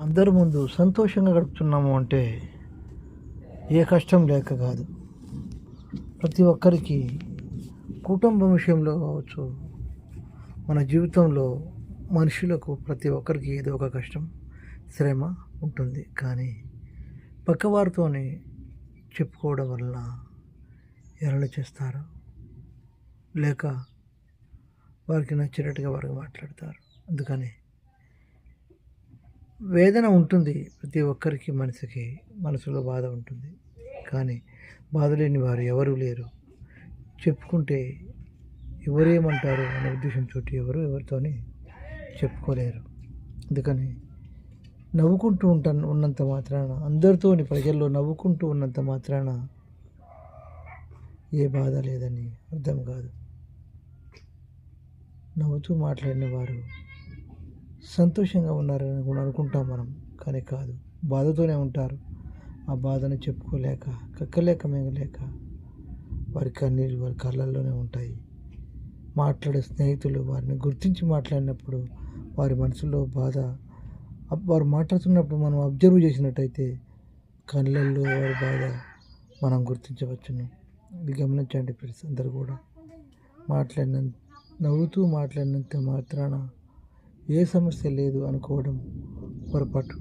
అందరి ముందు సంతోషంగా గడుపుతున్నాము అంటే ఏ కష్టం లేక కాదు. ప్రతి ఒక్కరికి కుటుంబం విషయంలో కావచ్చు, మన జీవితంలో మనుషులకు ప్రతి ఒక్కరికి ఏదో ఒక కష్టం, శ్రమ ఉంటుంది. కానీ పక్కవారితోని చెప్పుకోవడం వల్ల ఎవరైనా చేస్తారు, లేక వారికి నచ్చినట్టుగా వారికి మాట్లాడతారు. అందుకని వేదన ఉంటుంది. ప్రతి ఒక్కరికి మనిషికి మనసులో బాధ ఉంటుంది. కానీ బాధ లేని వారు ఎవరూ లేరు. చెప్పుకుంటే ఎవరేమంటారు అనే ఉద్దేశంతో ఎవరితోని చెప్పుకోలేరు. అందుకని నవ్వుకుంటూ ఉన్నంత మాత్రాన, అందరితోని ప్రజల్లో నవ్వుకుంటూ ఉన్నంత మాత్రాన ఏ బాధ లేదని అర్థం కాదు. నవ్వుతూ మాట్లాడిన వారు సంతోషంగా ఉన్నారని కూడా అనుకుంటాం మనం, కానీ కాదు, బాధతోనే ఉంటారు. ఆ బాధను చెప్పుకోలేక, కక్కలేక మింగలేక వారి కన్నీళ్ళు వారి కళ్ళల్లోనే ఉంటాయి. మాట్లాడే స్నేహితులు వారిని గుర్తించి మాట్లాడినప్పుడు వారి మనసులో బాధ, వారు మాట్లాడుతున్నప్పుడు మనం అబ్జర్వ్ చేసినట్టయితే కళ్ళల్లో వారి బాధ మనం గుర్తించవచ్చును. ఇది గమనించండి ఫ్రెండ్స్, అందరూ కూడా నవ్వుతూ మాట్లాడినంత మాత్రాన ఏ సమస్య లేదు అనుకోవడం పొరపాటు.